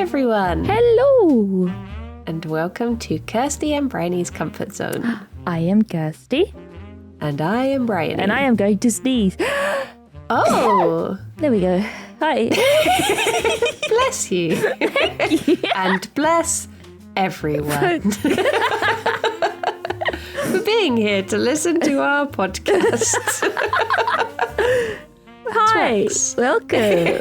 everyone. Hello. And welcome to Kirsty and Bryony's Comfort Zone. I am Kirsty. And I am Bryony. And I am going to sneeze. Oh. There we go. Hi. Bless you. Thank you. And bless everyone. For being here to listen to our podcast. Hi. Welcome.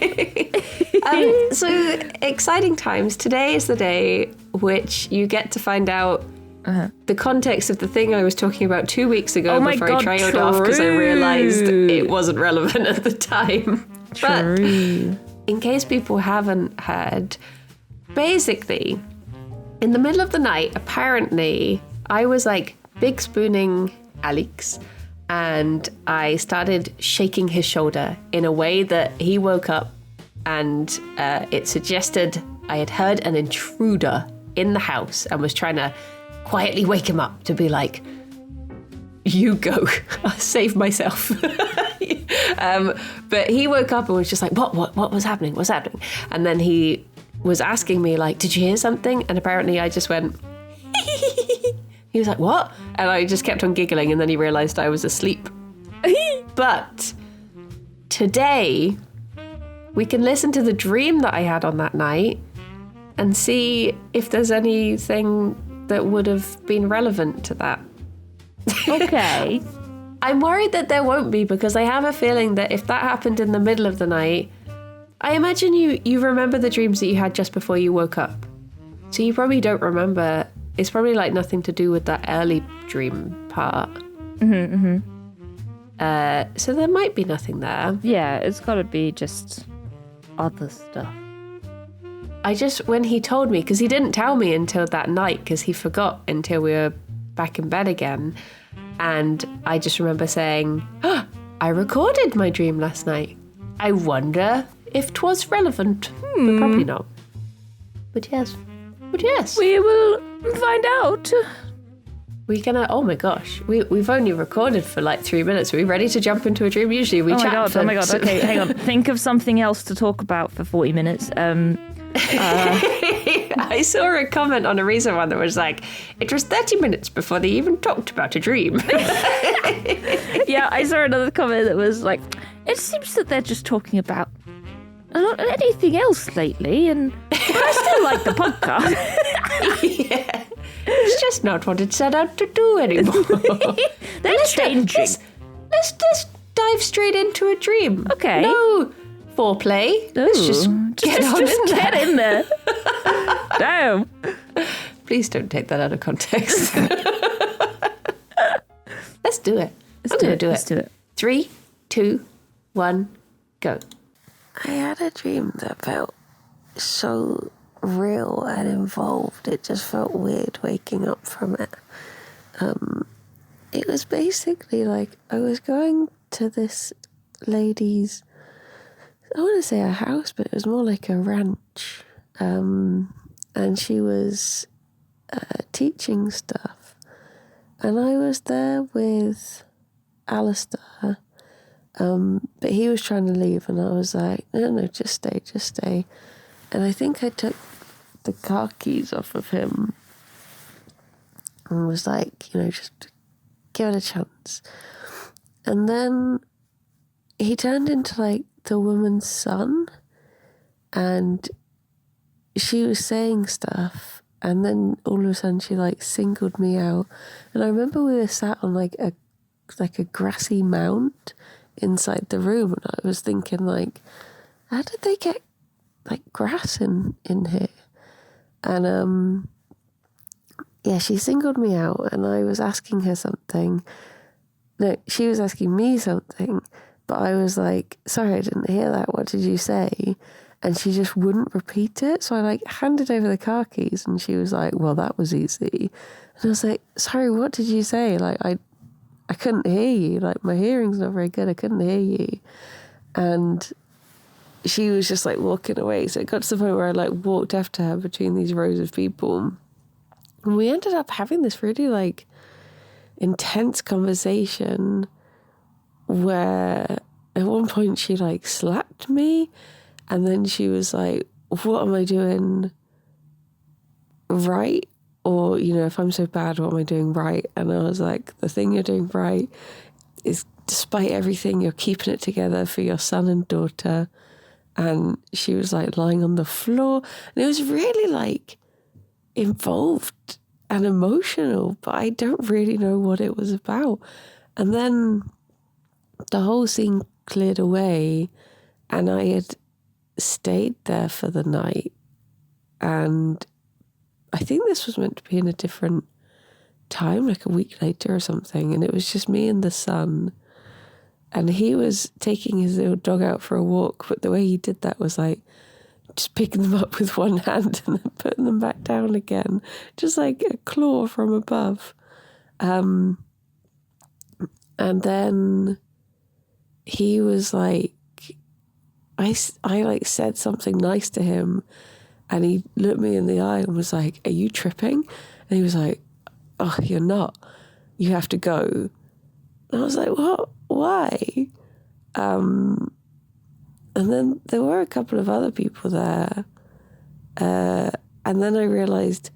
So exciting times. Today is the day which you get to find out the context of the thing I was talking about 2 weeks ago before I trailed off because I realised it wasn't relevant at the time. But in case people haven't heard, basically, in the middle of the night, apparently, I was like big spooning Alex and I started shaking his shoulder in a way that he woke up and it suggested I had heard an intruder in the house and was trying to quietly wake him up to be like, you go, I'll save myself. But he woke up and was just like, what was happening? What's happening? And then he was asking me like, did you hear something? And apparently I just went, he was like, what? And I just kept on giggling and then he realised I was asleep. But today we can listen to the dream that I had on that night and see if there's anything that would have been relevant to that. Okay. I'm worried that there won't be because I have a feeling that if that happened in the middle of the night, I imagine you remember the dreams that you had just before you woke up. So you probably don't remember. It's probably like nothing to do with that early dream part. So there might be nothing there. Yeah, it's got to be just other stuff. When he told me, because he didn't tell me until that night because he forgot until we were back in bed again. And I just remember saying, I recorded my dream last night. I wonder if 'twas relevant. But probably not. But yes. We will find out. We're gonna, oh my gosh, we've only recorded for like 3 minutes. Are we ready to jump into a dream? Usually we chat Oh my god, okay, hang on. Think of something else to talk about for 40 minutes. I saw a comment on a recent one that was like, it was 30 minutes before they even talked about a dream. Yeah, I saw another comment that was like, it seems that they're just talking about not anything else lately, and but I still like the podcast. Yeah. It's just not what it set out to do anymore. They're changing. Let's just dive straight into a dream. Okay. No foreplay. Let's just get in there. Damn. Please don't take that out of context. Let's do it. Let's do it. 3, 2, 1, go. I had a dream that felt so real and involved. It just felt weird waking up from it. It was basically like I was going to this lady's, I want to say a house, but it was more like a ranch. And she was teaching stuff. And I was there with Alistair. But he was trying to leave and I was like, no, just stay. And I think I took the car keys off of him and was like, just give it a chance. And then he turned into like the woman's son and she was saying stuff and then all of a sudden she like singled me out. And I remember we were sat on like a grassy mound inside the room and I was thinking like, how did they get like grass in here? And she singled me out and I was asking her something. No, she was asking me something, but I was like, sorry, I didn't hear that. What did you say? And she just wouldn't repeat it. So I like handed over the car keys and she was like, well, that was easy. And I was like, sorry, what did you say? Like, I couldn't hear you. Like, my hearing's not very good. I couldn't hear you. And she was just like walking away. So it got to the point where I like walked after her between these rows of people. And we ended up having this really like intense conversation where at one point she like slapped me and then she was like, what am I doing right? Or, if I'm so bad, what am I doing right? And I was like, the thing you're doing right is, despite everything, you're keeping it together for your son and daughter. And she was like lying on the floor, and it was really like involved and emotional, but I don't really know what it was about. And then the whole scene cleared away, and I had stayed there for the night, and I think this was meant to be in a different time, like a week later or something, and it was just me and the son, and he was taking his little dog out for a walk, but the way he did that was like just picking them up with one hand and then putting them back down again, just like a claw from above. And then he was like, I like said something nice to him, and he looked me in the eye and was like, "Are you tripping?" And he was like, "Oh, you're not. You have to go." And I was like, "What? Why?" And then there were a couple of other people there. And then I realised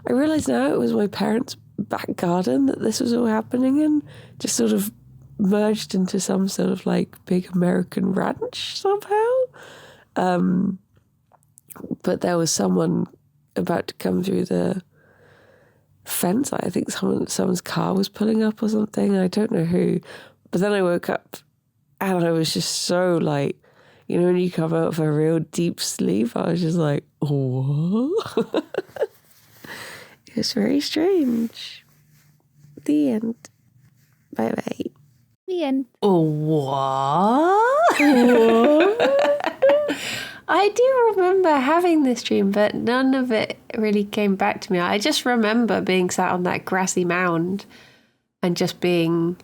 now it was my parents' back garden that this was all happening in, just sort of merged into some sort of like big American ranch somehow. But there was someone about to come through the fence. I think someone's car was pulling up or something. I don't know who. But then I woke up and I was just so like, when you come out of a real deep sleep, I was just like, oh. It was very strange. The end. Bye-bye. The end. Oh, what? I do remember having this dream, but none of it really came back to me. I just remember being sat on that grassy mound and just being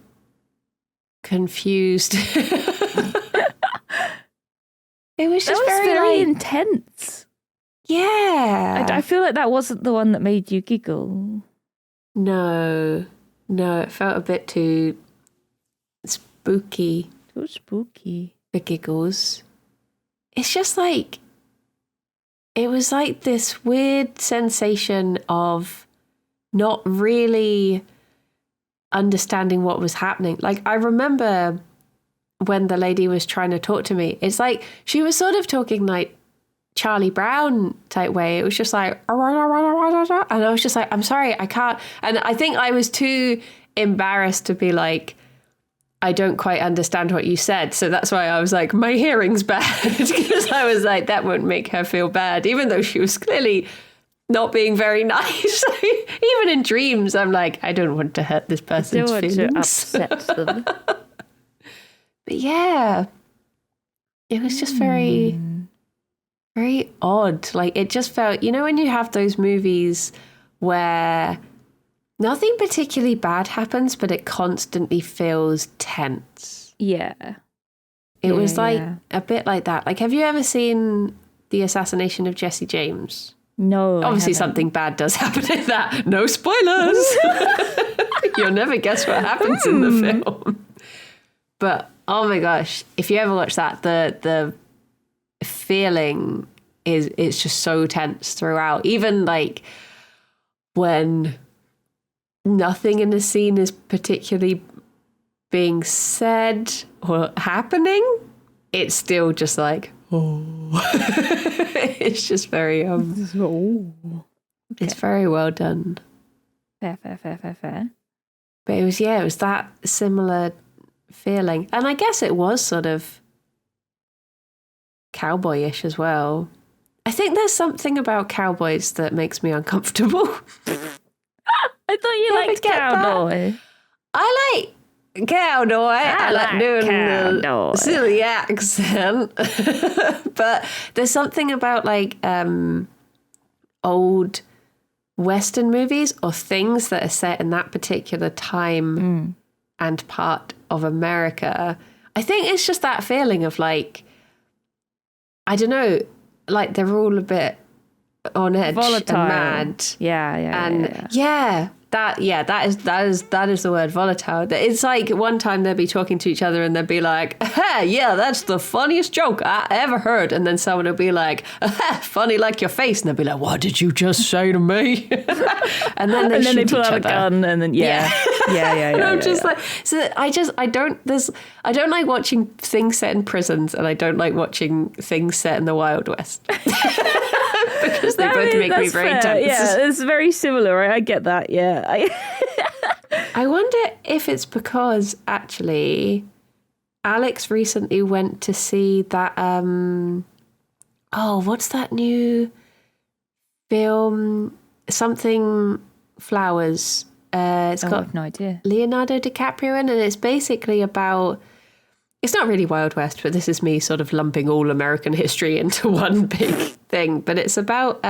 confused. It was just very intense. Yeah. I feel like that wasn't the one that made you giggle. No, it felt a bit too spooky. Too spooky. For giggles. It's just like, it was like this weird sensation of not really understanding what was happening. Like, I remember when the lady was trying to talk to me, it's like she was sort of talking like Charlie Brown type way. It was just like, and I was just like, I'm sorry, I can't. And I think I was too embarrassed to be like, I don't quite understand what you said. So that's why I was like, my hearing's bad. Because I was like, that won't make her feel bad, even though she was clearly not being very nice. Even in dreams, I'm like, I don't want to hurt this person's feelings. To upset them. But yeah, it was just very, very odd. Like, it just felt, when you have those movies where nothing particularly bad happens, but it constantly feels tense. Yeah. It was like a bit like that. Like, have you ever seen The Assassination of Jesse James? No. Obviously something bad does happen in that. No spoilers. You'll never guess what happens in the film. But oh my gosh, if you ever watch that, the feeling it's just so tense throughout. Even like when nothing in the scene is particularly being said or happening, it's still just like, oh. It's just very it's very well done. Fair. But it was that similar feeling. And I guess it was sort of cowboyish as well. I think there's something about cowboys that makes me uncomfortable. I thought you liked cowdoy. I like cowdoy. I like doing cowdoy. the silly accent. But there's something about like old Western movies or things that are set in that particular time and part of America. I think it's just that feeling of like, I don't know, like they're all a bit on edge Volatile. and mad. Yeah. Yeah. that is the word, volatile. It's like one time they'll be talking to each other and they'll be like, "Hey, yeah, that's the funniest joke I ever heard," and then someone will be like, "Funny like your face," and they'll be like, "What did you just say to me?" and then they pull out a gun, and then yeah. And I'm just like, so I don't like watching things set in prisons, and I don't like watching things set in the Wild West. Because they both make me very tense. Yeah, it's very similar. Right? I get that. Yeah. I wonder if it's because actually Alex recently went to see that. What's that new film? Something Flowers. It's got I have no idea. Leonardo DiCaprio in, and it's basically about. It's not really Wild West, but this is me sort of lumping all American history into one big thing. But it's about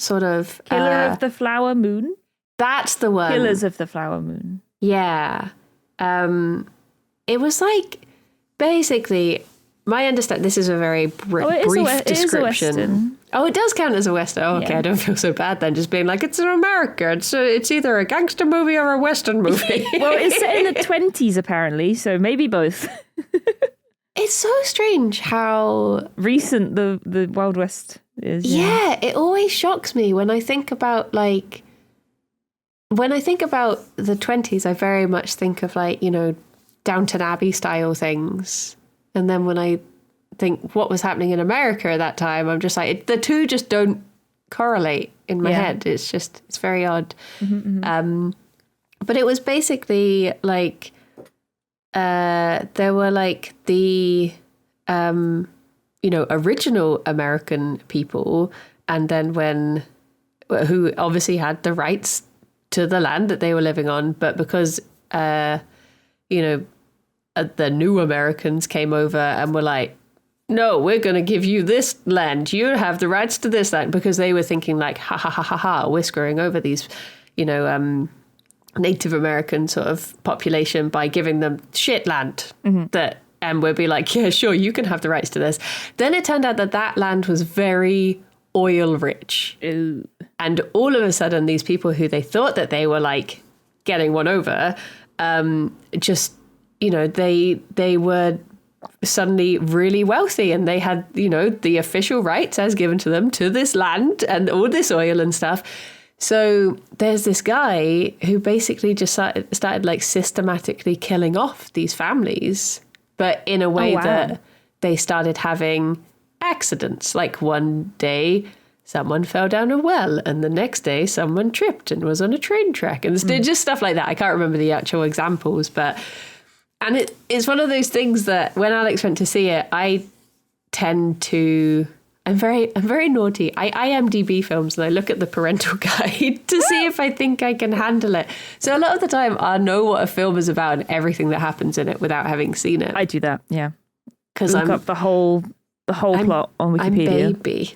sort of... Killer of the Flower Moon? That's the one. Killers of the Flower Moon. Yeah. It was like, basically, my understanding... This is a very brief description. It is a Western. Oh, it does count as a Western. Oh, okay, yeah. I don't feel so bad then, just being like, it's in America. It's either a gangster movie or a Western movie. Well, it's set in the 20s, apparently, so maybe both. It's so strange how... recent the Wild West is. Yeah, it always shocks me when I think about, like... When I think about the 20s, I very much think of, like, you know, Downton Abbey style things. And then when I think what was happening in America at that time, I'm just like, the two just don't correlate in my head. It's very odd. Mm-hmm. But it was basically like there were like the original American people, and then who obviously had the rights to the land that they were living on, but because the new Americans came over and were like, no, we're going to give you this land. You have the rights to this land, because they were thinking like, ha, ha, ha, ha, ha, we're screwing over these, Native American sort of population by giving them shit land and we'll be like, yeah, sure, you can have the rights to this. Then it turned out that land was very oil rich. Ooh. And all of a sudden, these people who they thought that they were like getting one over, they were suddenly really wealthy, and they had, the official rights as given to them to this land and all this oil and stuff. So there's this guy who basically just started like systematically killing off these families, but in a way that they started having accidents. Like one day someone fell down a well, and the next day someone tripped and was on a train track, and just stuff like that. I can't remember the actual examples, and it's one of those things that when Alex went to see it, I tend to... I'm very naughty. I IMDb films and I look at the parental guide to see if I think I can handle it. So a lot of the time I know what a film is about and everything that happens in it without having seen it. I do that, yeah. Because I'm up the whole plot on Wikipedia. I'm baby.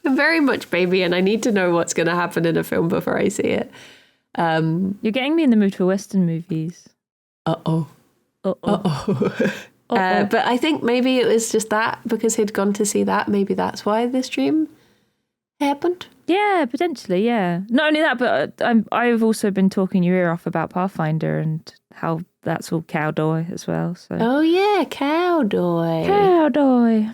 I'm very much baby, and I need to know what's going to happen in a film before I see it. You're getting me in the mood for Western movies. Uh-oh. But I think maybe it was just that, because he'd gone to see that. Maybe that's why this dream happened. Yeah, potentially, yeah. Not only that, but I've also been talking your ear off about Pathfinder and how that's all cowdoy as well. So. Oh, yeah, cowdoy. Cowdoy.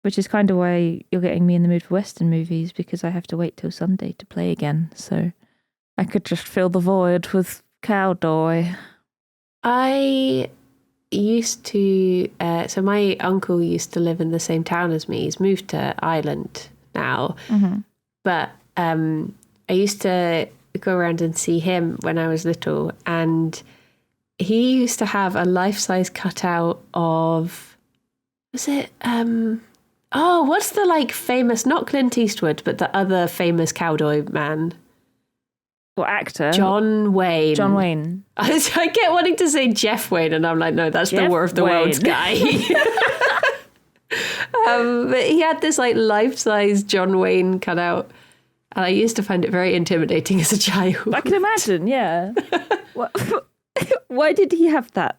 Which is kind of why you're getting me in the mood for Western movies, because I have to wait till Sunday to play again. So I could just fill the void with cowdoy. I used to... so my uncle used to live in the same town as me. He's moved to Ireland now. Mm-hmm. But I used to go around and see him when I was little. And he used to have a life-size cutout of... Was it... what's the like famous, not Clint Eastwood, but the other famous cowboy man? What actor? John Wayne. John Wayne. I get wanting to say Jeff Wayne, and I'm like, no, that's the War of the Worlds guy. But he had this like life-size John Wayne cutout, and I used to find it very intimidating as a child. I can imagine, yeah. Why did he have that?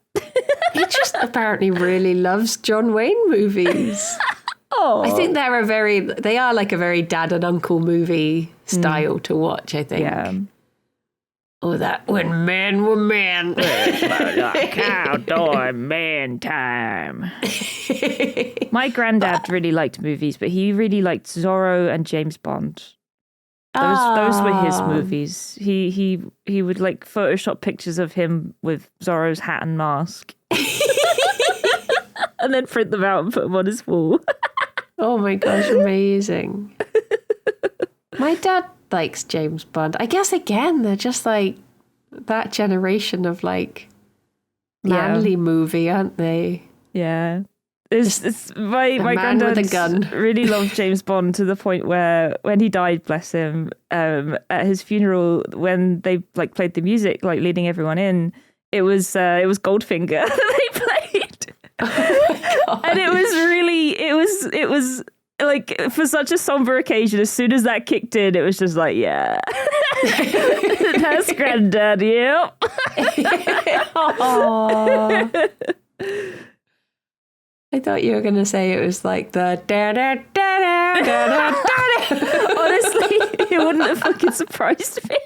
He just apparently really loves John Wayne movies. Oh, I think they are like a very dad and uncle movie style to watch, I think. yeah. Or that when men were men. Cowdoy man time. My granddad really liked movies, but he really liked Zorro and James Bond. Those were his movies. He would like Photoshop pictures of him with Zorro's hat and mask. And then print them out and put them on his wall. Oh my gosh, amazing. My dad likes James Bond. I guess again, they're just like that generation of like manly movie, aren't they? Yeah. My man granddad with a gun. really loved James Bond to the point where when he died, bless him, at his funeral, when they like played the music, like leading everyone in, it was Goldfinger that they played. Oh and it was like for such a somber occasion, as soon as that kicked in, it was just like, yeah. That's granddad, yep. I thought you were going to say it was like the da-da-da-da-da-da-da. Honestly, it wouldn't have fucking surprised me.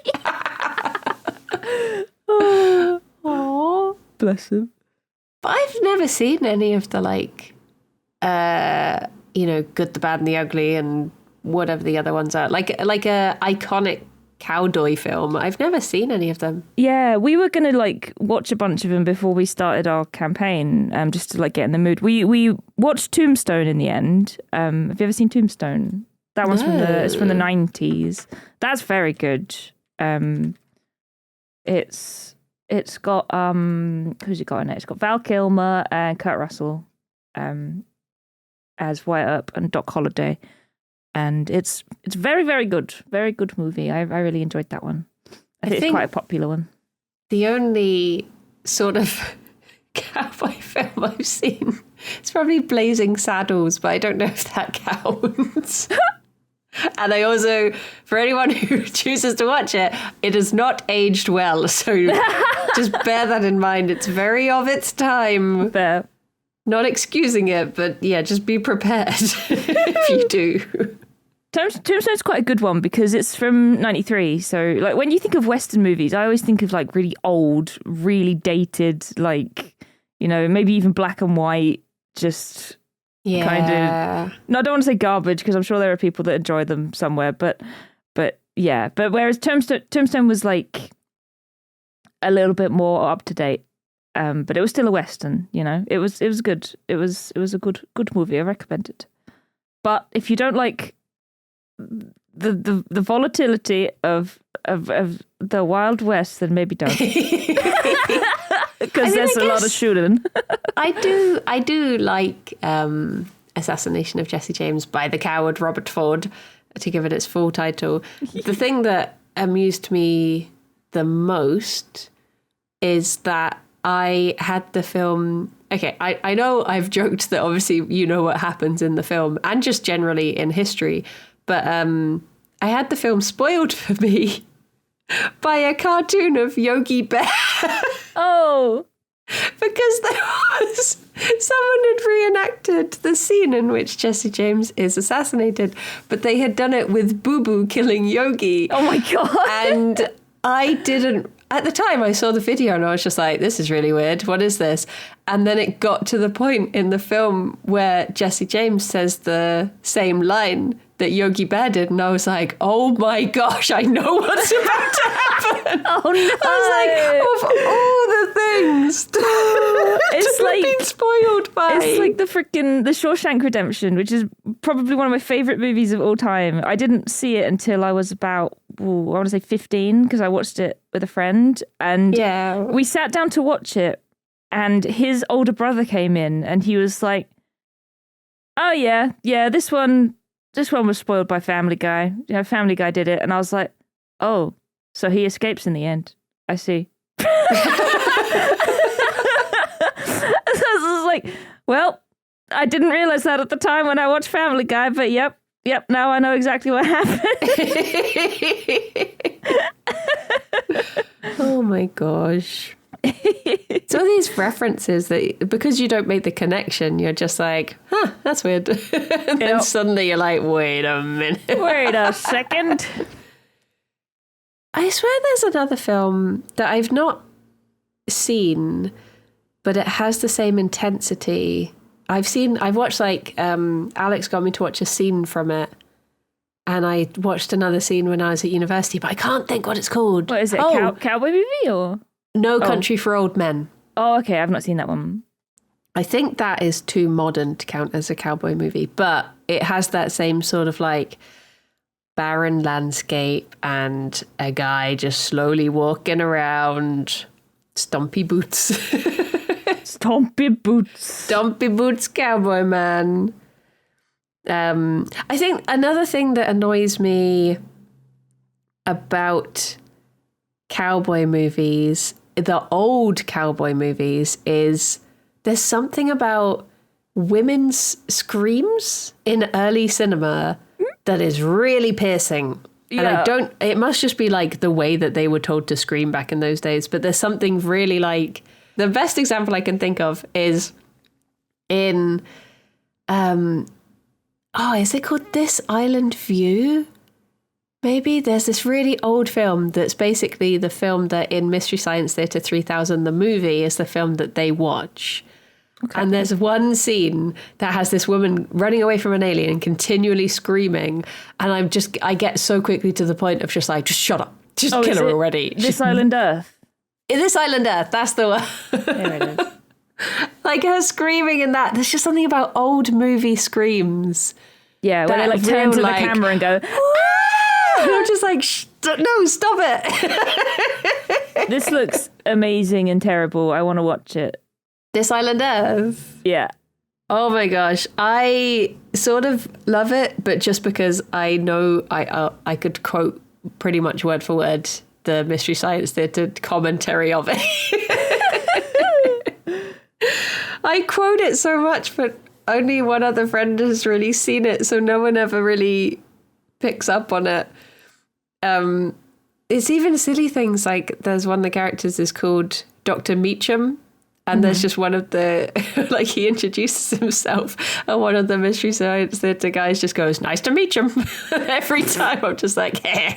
Oh, bless him. but I've never seen any of the like, Good, the Bad, and the Ugly, and whatever the other ones are. Like a iconic cowdoy film. I've never seen any of them. Yeah, we were gonna like watch a bunch of them before we started our campaign, just to like get in the mood. We watched Tombstone in the end. Have you ever seen Tombstone? That one's from the 90s. That's very good. It's got who's it got in it? It's got Val Kilmer and Kurt Russell as Wyatt Earp and Doc Holliday. And it's very, very good. Very good movie. I really enjoyed that one. I think it's quite a popular one. The only sort of cowboy film I've seen is probably Blazing Saddles, but I don't know if that counts. And I also, for anyone who chooses to watch it, it is not aged well. So just bear that in mind. It's very of its time. Fair. Not excusing it, but yeah, just be prepared if you do. Tombstone's quite a good one because it's from 93. So like when you think of Western movies, I always think of like really old, really dated, like, maybe even black and white, just kind of. No, I don't want to say garbage because I'm sure there are people that enjoy them somewhere, but yeah. But whereas Tombstone was like a little bit more up to date. But it was still a Western, It was good. It was a good movie. I recommend it. But if you don't like the volatility of the Wild West, then maybe don't. Because there's a lot of shooting. I do like Assassination of Jesse James by the coward Robert Ford, to give it its full title. The thing that amused me the most is that I had the film. Okay, I know I've joked that obviously you know what happens in the film and just generally in history, but I had the film spoiled for me by a cartoon of Yogi Bear. Oh. Because someone had reenacted the scene in which Jesse James is assassinated, but they had done it with Boo Boo killing Yogi. Oh my God. And I didn't. At the time, I saw the video and I was just like, this is really weird. What is this? And then it got to the point in the film where Jesse James says the same line that Yogi Bear did. And I was like, oh my gosh, I know what's about to happen. Oh no. I was like, of all the things it's like been spoiled by. It's like the Shawshank Redemption, which is probably one of my favorite movies of all time. I didn't see it until I was about, I want to say 15, because I watched it with a friend, and we sat down to watch it, and his older brother came in and he was like, oh yeah, this one was spoiled by Family Guy. Family Guy did it. And I was like, oh, so he escapes in the end. I see. So I was like, well, I didn't realize that at the time when I watched Family Guy, but yep, now I know exactly what happened. Oh my gosh. So these references that, because you don't make the connection, you're just like, huh, that's weird. And then suddenly you're like, wait a minute. Wait a second. I swear there's another film that I've not seen, but it has the same intensity. I've watched like, Alex got me to watch a scene from it. And I watched another scene when I was at university, but I can't think what it's called. What is it, cowboy movie or? No Country for Old Men. Oh, okay, I've not seen that one. I think that is too modern to count as a cowboy movie, but it has that same sort of like barren landscape and a guy just slowly walking around, stumpy boots. Stumpy boots. Stumpy boots cowboy man. I think another thing that annoys me about cowboy movies, the old cowboy movies, is there's something about women's screams in early cinema that is really piercing. Yeah. And it must just be like the way that they were told to scream back in those days. But there's something really like, the best example I can think of is in, is it called This Island View? Maybe there's this really old film that's basically the film that in Mystery Science Theater 3000, the movie, is the film that they watch. Okay. And there's one scene that has this woman running away from an alien and continually screaming. And I get so quickly to the point of just like, just shut up. Just kill her already. This Island Earth? In This Island Earth, that's the one. There it is. Like her screaming in that. There's just something about old movie screams. Yeah, where they like turn to like, the camera and go, and I'm just like, no, stop it. This looks amazing and terrible. I want to watch it. This Island Earth? Yeah. Oh my gosh. I sort of love it, but just because I know I could quote pretty much word for word the Mystery Science Theater commentary of it. I quote it so much, but only one other friend has really seen it, so no one ever really picks up on it. It's even silly things like there's one of the characters is called Dr. Meacham, and there's just one of the, like he introduces himself, and one of the Mystery Science Theater guys just goes, "Nice to meet you." Every time I'm just like, hey.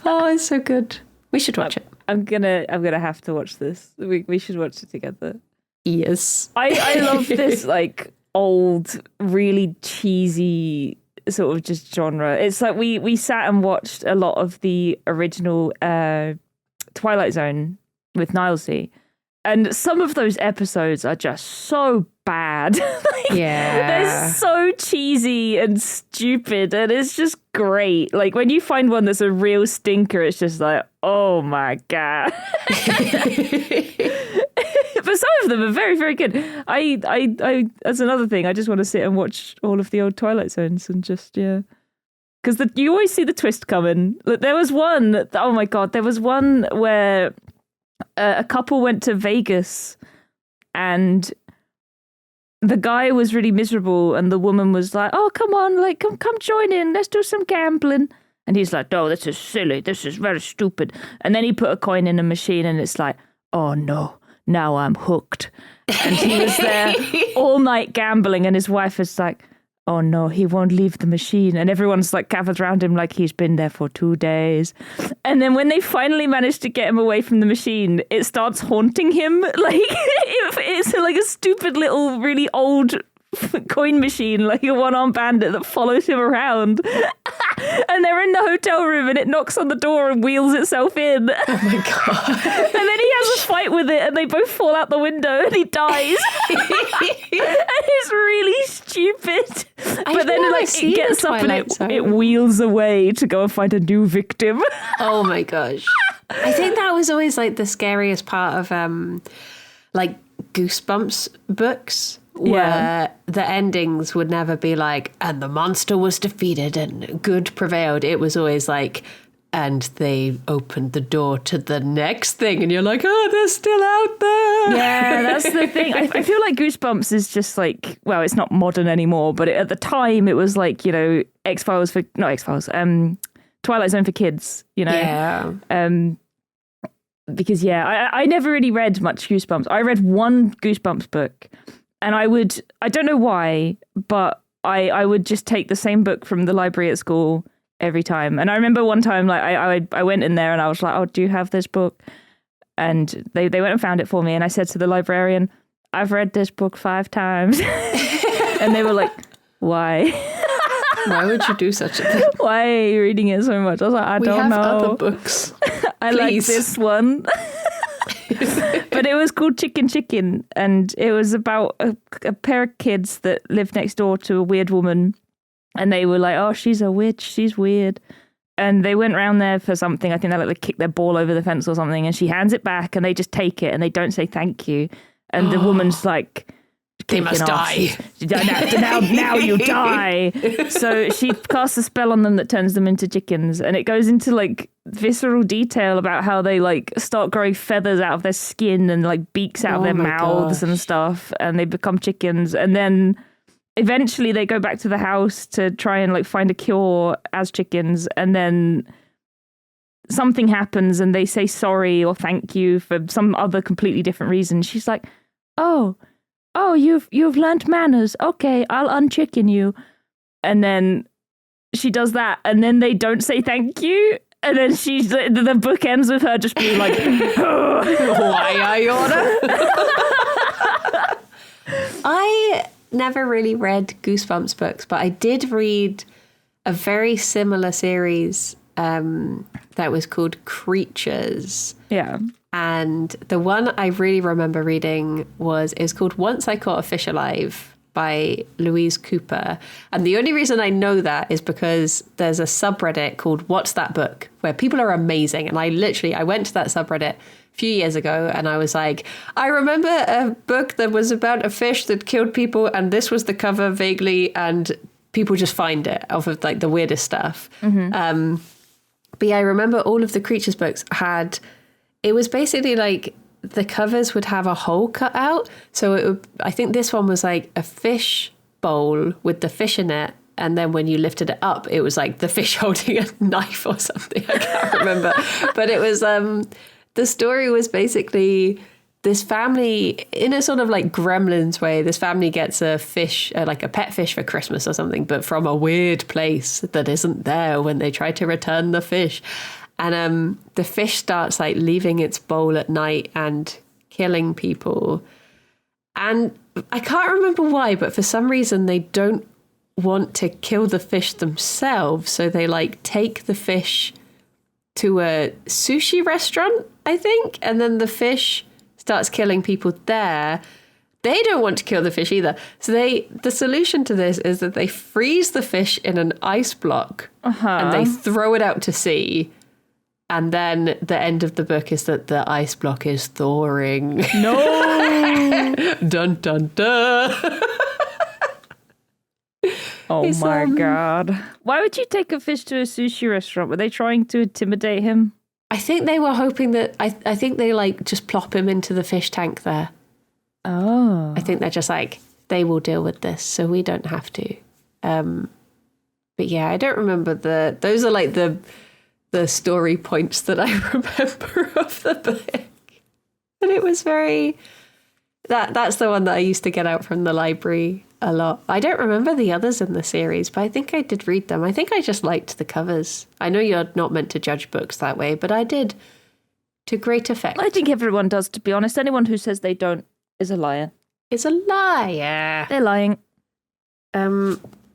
Oh, it's so good. We should watch it. I'm gonna have to watch this. We should watch it together. Yes. I love this like old, really cheesy sort of just genre. It's like we sat and watched a lot of the original Twilight Zone with Nilesy. And some of those episodes are just so bad. They're so cheesy and stupid, and it's just great. Like when you find one that's a real stinker, it's just like, oh my God. But some of them are very, very good. I that's another thing. I just want to sit and watch all of the old Twilight Zones and just, yeah. Because you always see the twist coming. There was one, oh my God, there was one where a couple went to Vegas and the guy was really miserable and the woman was like, oh, come on, like, come join in. Let's do some gambling. And he's like, oh, this is silly. This is very stupid. And then he put a coin in a machine and it's like, oh no, now I'm hooked. And he was there all night gambling and his wife is like, oh no, he won't leave the machine. And everyone's like gathered around him like he's been there for 2 days. And then when they finally manage to get him away from the machine, it starts haunting him. Like it's like a stupid little, really old coin machine, like a one-armed bandit that follows him around. And they're in the hotel room and it knocks on the door and wheels itself in. Oh my God. And then he has a fight with it and they both fall out the window and he dies. And it's really stupid. But then like it gets up and it wheels away to go and find a new victim. Oh my gosh. I think that was always like the scariest part of like Goosebumps books. Where the endings would never be like, and the monster was defeated and good prevailed. It was always like, and they opened the door to the next thing. And you're like, oh, they're still out there. Yeah, that's the thing. I feel like Goosebumps is just like, well, it's not modern anymore, but at the time it was like, you know, Twilight Zone for kids, you know? Yeah. because I never really read much Goosebumps. I read one Goosebumps book, and I don't know why, but I would just take the same book from the library at school every time. And I remember one time, like I went in there and I was like, "Oh, do you have this book?" And they went and found it for me. And I said to the librarian, "I've read this book 5 times," and they were like, "Why?" Why would you do such a thing? Why are you reading it so much? I was like, I don't know. We have other books. I like this one. But it was called Chicken, and it was about a pair of kids that lived next door to a weird woman, and they were like, "Oh, she's a witch, she's weird." And they went round there for something. I think they like kicked their ball over the fence or something, and she hands it back, and they just take it, and they don't say thank you. And the woman's like, "They must die. Now you die." So she casts a spell on them that turns them into chickens, and it goes into like visceral detail about how they like start growing feathers out of their skin and like beaks out of their mouths and stuff, and they become chickens. And then eventually they go back to the house to try and like find a cure as chickens, and then something happens and they say sorry or thank you for some other completely different reason. She's like, oh, you've learnt manners. Okay, I'll unchicken you. And then she does that, and then they don't say thank you. And then the book ends with her just being like, "Why are you order?" I never really read Goosebumps books, but I did read a very similar series that was called Creatures. Yeah. And the one I really remember reading it was called Once I Caught a Fish Alive by Louise Cooper. And the only reason I know that is because there's a subreddit called What's That Book, where people are amazing. And I went to that subreddit a few years ago and I was like, I remember a book that was about a fish that killed people, and this was the cover vaguely, and people just find it off of like the weirdest stuff. Mm-hmm. But yeah, I remember all of the Creatures books it was basically like the covers would have a hole cut out. So I think this one was like a fish bowl with the fish in it. And then when you lifted it up, it was like the fish holding a knife or something. I can't remember. But it was, the story was basically this family, in a sort of like Gremlins way, this family gets a fish, like a pet fish for Christmas or something, but from a weird place that isn't there when they try to return the fish. And the fish starts like leaving its bowl at night and killing people. And I can't remember why, but for some reason they don't want to kill the fish themselves. So they like take the fish to a sushi restaurant, I think. And then the fish starts killing people there. They don't want to kill the fish either. So the solution to this is that they freeze the fish in an ice block and they throw it out to sea. And then the end of the book is that the ice block is thawing. No! Dun, dun, dun. Oh my God. Why would you take a fish to a sushi restaurant? Were they trying to intimidate him? I think they were hoping that, I think they like just plop him into the fish tank there. Oh. I think they're just like, they will deal with this, so we don't have to. But yeah, I don't remember those are like the story points that I remember of the book. And it was very, that's the one that I used to get out from the library a lot. I don't remember the others in the series, but I think I did read them. I think I just liked the covers. I know you're not meant to judge books that way, but I did to great effect. I think everyone does, to be honest. Anyone who says they don't is a liar. It's a liar. They're lying.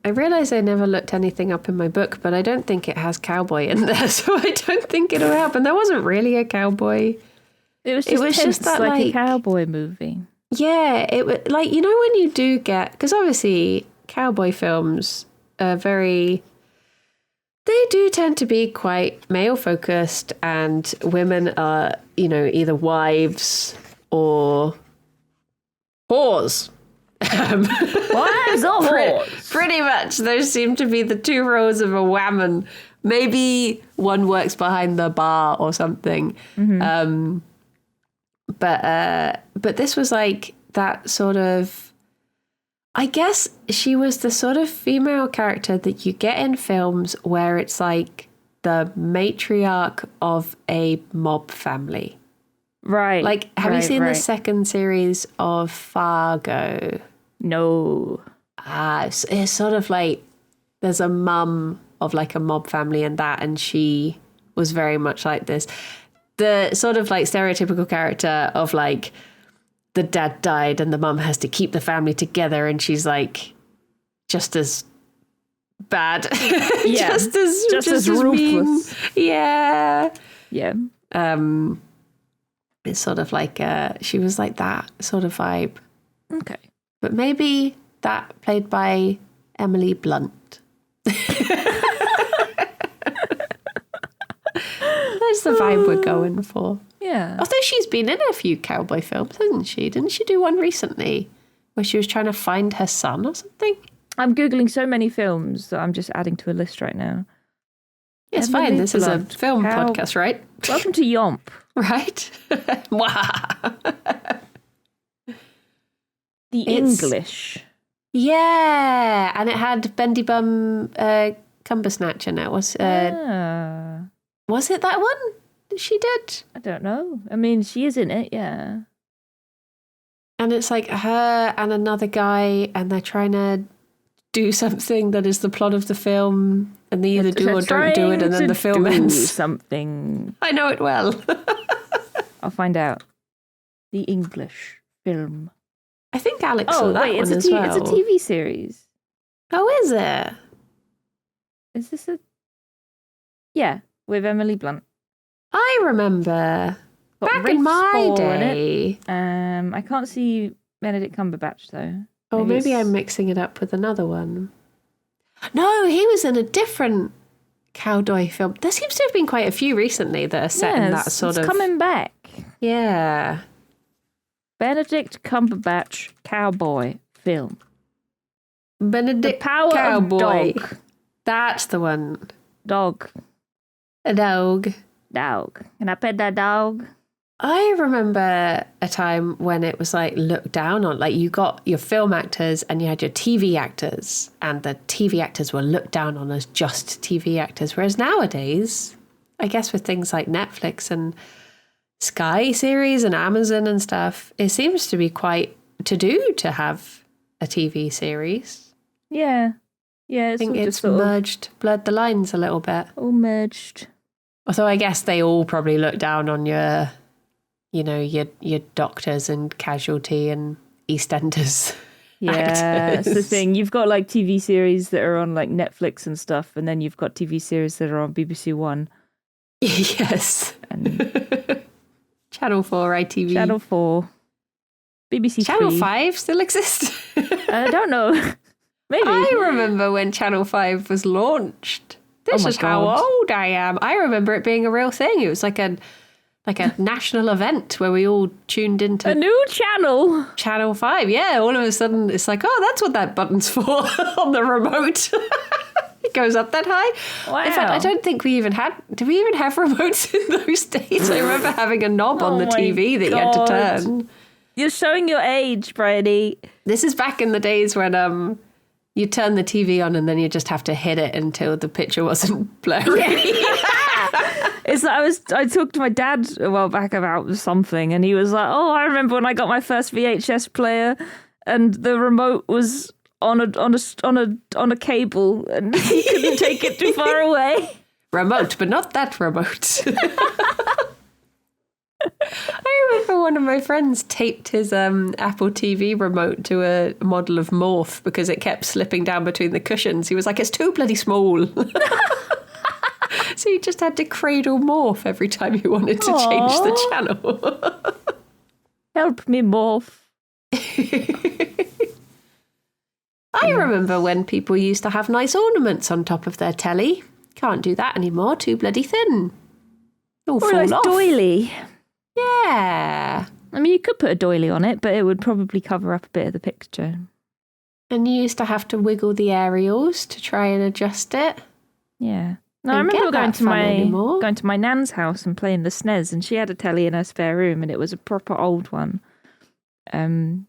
I realise I never looked anything up in my book, but I don't think it has cowboy in there, so I don't think it'll happen. There wasn't really a cowboy. It was just that like a cowboy movie. Yeah, it was like, you know, when you do get, because obviously cowboy films are they do tend to be quite male focused, and women are, you know, either wives or whores. Wives or whores? Pretty much. Those seem to be the two roles of a woman. Maybe one works behind the bar or something. Mm-hmm. But this was like that sort of, I guess she was the sort of female character that you get in films where it's like the matriarch of a mob family. Right. Like, have you seen the right. second series of Fargo? No. It's sort of like there's a mum of like a mob family in that, and she was very much like this. The sort of like stereotypical character of like the dad died and the mum has to keep the family together, and she's like just as bad. Yeah. just as mean. ruthless. Yeah. Yeah. It's sort of like she was like that sort of vibe. Okay. But maybe that played by Emily Blunt. That's the vibe we're going for. Yeah. Although she's been in a few cowboy films, hasn't she? Didn't she do one recently where she was trying to find her son or something? I'm Googling so many films that I'm just adding to a list right now. It's Emily fine. This Blunt. is a film podcast, right? Welcome to Yomp. Right? Wow. The English. Yeah. And it had Bendy Bum Cumbersnatch in it. Was it that one that she did? I don't know. I mean, she is in it, yeah. And it's like her and another guy, and they're trying to do something that is the plot of the film, and they either do or don't do it, and then the film ends. Something. I know it well. I'll find out. The English film. I think Alex saw that one as well. It's a TV series. Oh, is it? Is this a... Yeah, with Emily Blunt. I remember Got back Rafe in my Spall in day. I can't see Benedict Cumberbatch, though. Oh, maybe I'm mixing it up with another one. No, he was in a different cowboy film. There seems to have been quite a few recently that are set in that sort of... It's coming back. Yeah. Benedict Cumberbatch cowboy film. Benedict The Power Cowboy. of Dog. That's the one. Dog. A dog. Dog. Can I pet that dog? I remember a time when it was like looked down on. Like you got your film actors and you had your TV actors, and the TV actors were looked down on as just TV actors. Whereas nowadays, I guess with things like Netflix and Sky series and Amazon and stuff, it seems to be quite to do to have a TV series. Yeah. Yeah, I think it's blurred the lines a little bit. All merged. Although I guess they all probably look down on your doctors and Casualty and EastEnders. Yeah, that's the thing. You've got like TV series that are on like Netflix and stuff, and then you've got TV series that are on BBC One. Yes. And Channel 4, ITV. Channel 4. BBC Channel 3. 5 still exists? I don't know. Maybe. I remember when Channel 5 was launched. This is how old I am. I remember it being a real thing. It was like a national event where we all tuned into a new channel. Channel 5. Yeah, all of a sudden it's like, oh, that's what that button's for on the remote. It goes up that high. Wow. In fact, I don't think we even had... Did we even have remotes in those days? I remember having a knob on the TV that you had to turn. You're showing your age, Brady. This is back in the days when you turn the TV on and then you just have to hit it until the picture wasn't blurry. It's like I talked to my dad a while back about something, and he was like, "Oh, I remember when I got my first VHS player, and the remote was on a cable, and he couldn't take it too far away." Remote, but not that remote. I remember one of my friends taped his Apple TV remote to a model of Morph because it kept slipping down between the cushions. He was like, it's too bloody small. So he just had to cradle Morph every time he wanted to change the channel. Help me, Morph. I remember when people used to have nice ornaments on top of their telly. Can't do that anymore, too bloody thin. All Or a fall nice off. doily. Yeah. I mean, you could put a doily on it, but it would probably cover up a bit of the picture. And you used to have to wiggle the aerials to try and adjust it. Yeah. No, I Don't remember get that fun anymore. going to my nan's house and playing the SNES, and she had a telly in her spare room, and it was a proper old one. And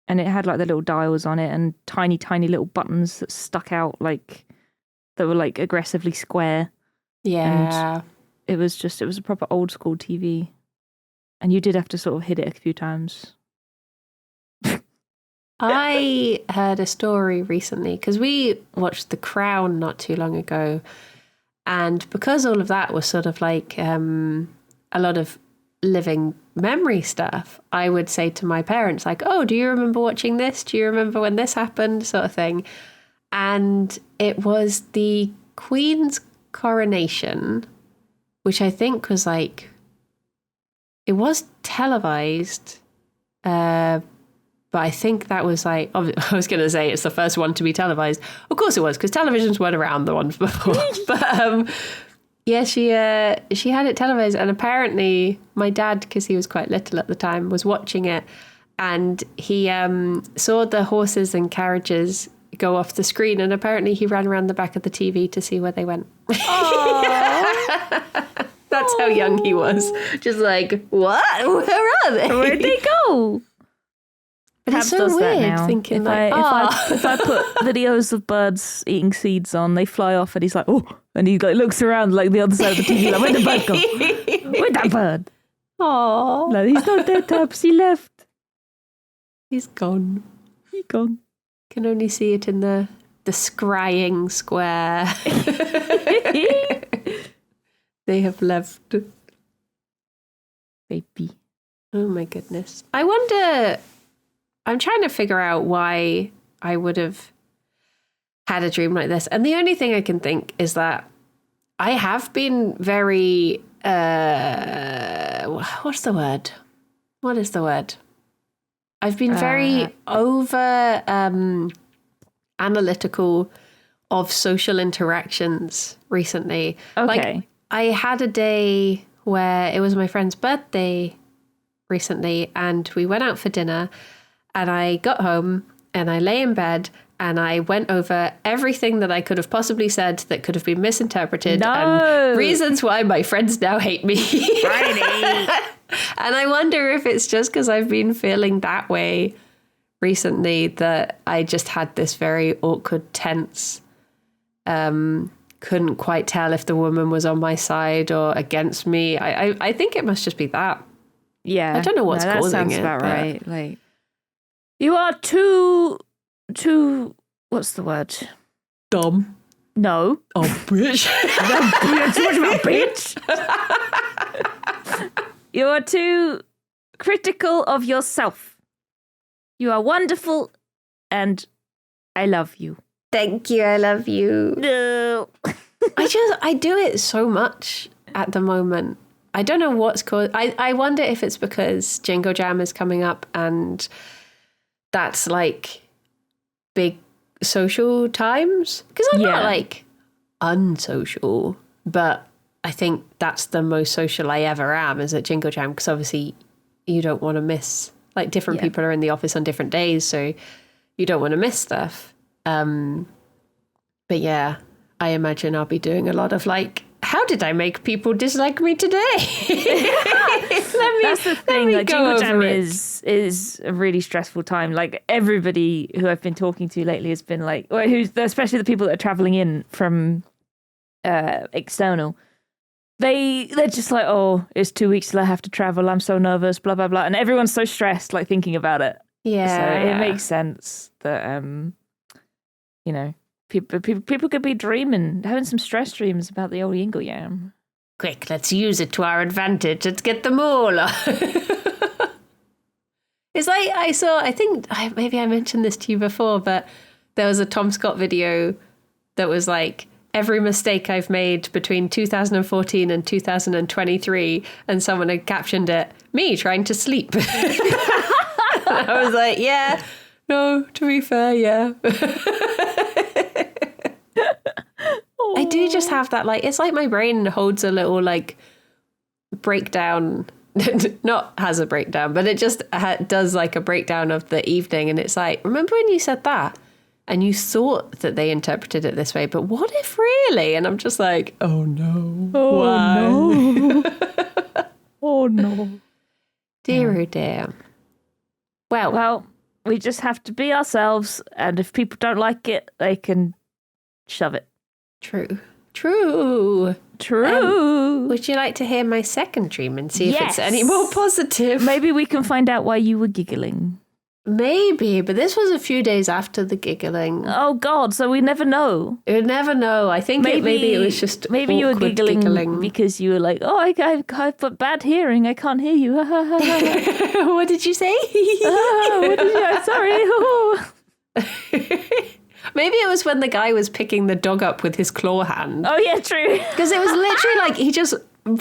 it had like the little dials on it and tiny, tiny little buttons that stuck out that were like aggressively square. Yeah. It was a proper old school TV. And you did have to sort of hit it a few times. I heard a story recently because we watched The Crown not too long ago. And because all of that was sort of like a lot of living memory stuff, I would say to my parents, like, oh, do you remember watching this? Do you remember when this happened? Sort of thing. And it was the Queen's coronation, which I think was like, it was televised. But I think that was like, I was going to say it's the first one to be televised. Of course it was, because televisions weren't around the ones before. But yeah, she had it televised. And apparently my dad, because he was quite little at the time, was watching it. And he saw the horses and carriages go off the screen. And apparently he ran around the back of the TV to see where they went. That's how young he was. Just like, what? Where are they? Where'd they go? But it's so weird thinking if like, I put videos of birds eating seeds on, they fly off and he's like, oh, and he like looks around like the other side of the TV like, where'd the bird go? Where'd that bird? Oh, Like, he's not there, Tabs, he left. He's gone. He's gone. Can only see it in the scrying square. They have left. Baby. Oh my goodness. I wonder, I'm trying to figure out why I would have had a dream like this. And the only thing I can think is that I have been very, what's the word? What is the word? I've been very over analytical of social interactions recently. Okay. Like, I had a day where it was my friend's birthday recently and we went out for dinner and I got home and I lay in bed and I went over everything that I could have possibly said that could have been misinterpreted and reasons why my friends now hate me. Friday. And I wonder if it's just because I've been feeling that way recently that I just had this very awkward, tense, couldn't quite tell if the woman was on my side or against me. I think it must just be that. Yeah. I don't know what's that causing sounds it. about right. Like, you are too, what's the word? Dumb. No. Oh, bitch. You're too much of a bitch. You are too critical of yourself. You are wonderful and I love you. Thank you. I love you. No. I do it so much at the moment. I don't know what's caused. I wonder if it's because Jingo Jam is coming up and that's like big social times. Because I'm not like unsocial, but I think that's the most social I ever am is at Jingo Jam because obviously you don't want to miss, like different people are in the office on different days, so you don't want to miss stuff. But yeah, I imagine I'll be doing a lot of like, how did I make people dislike me today? That's the thing. Like, Jingle Jam is a really stressful time. Like, everybody who I've been talking to lately has been like, especially the people that are traveling in from external. They're just like, oh, it's 2 weeks till I have to travel. I'm so nervous, blah blah blah, and everyone's so stressed, like thinking about it. Yeah, so it makes sense that you know, people could be dreaming, having some stress dreams about the old Jingle Jam. Quick, let's use it to our advantage. Let's get them all. It's like I think maybe I mentioned this to you before, but there was a Tom Scott video that was like, every mistake I've made between 2014 and 2023, and someone had captioned it, me trying to sleep. I was like, yeah, no, to be fair, yeah. I do just have that, like, it's like my brain holds a little, like, breakdown, not has a breakdown, but it just does, like, a breakdown of the evening, and it's like, remember when you said that? And you thought that they interpreted it this way, but what if really? And I'm just like, oh no. Oh why? no. Oh no. Dear oh dear. Well, we just have to be ourselves, and if people don't like it, they can shove it. True. True. Would you like to hear my second dream and see if Yes. it's any more positive? Maybe we can find out why you were giggling. Maybe, but this was a few days after the giggling. Oh, God, so we never know. You would never know. I think maybe it was just Maybe you were awkward giggling because you were like, oh, I've bad hearing. I can't hear you. What did you say? What did you? Sorry. Maybe it was when the guy was picking the dog up with his claw hand. Oh, yeah, true. Because it was literally like he just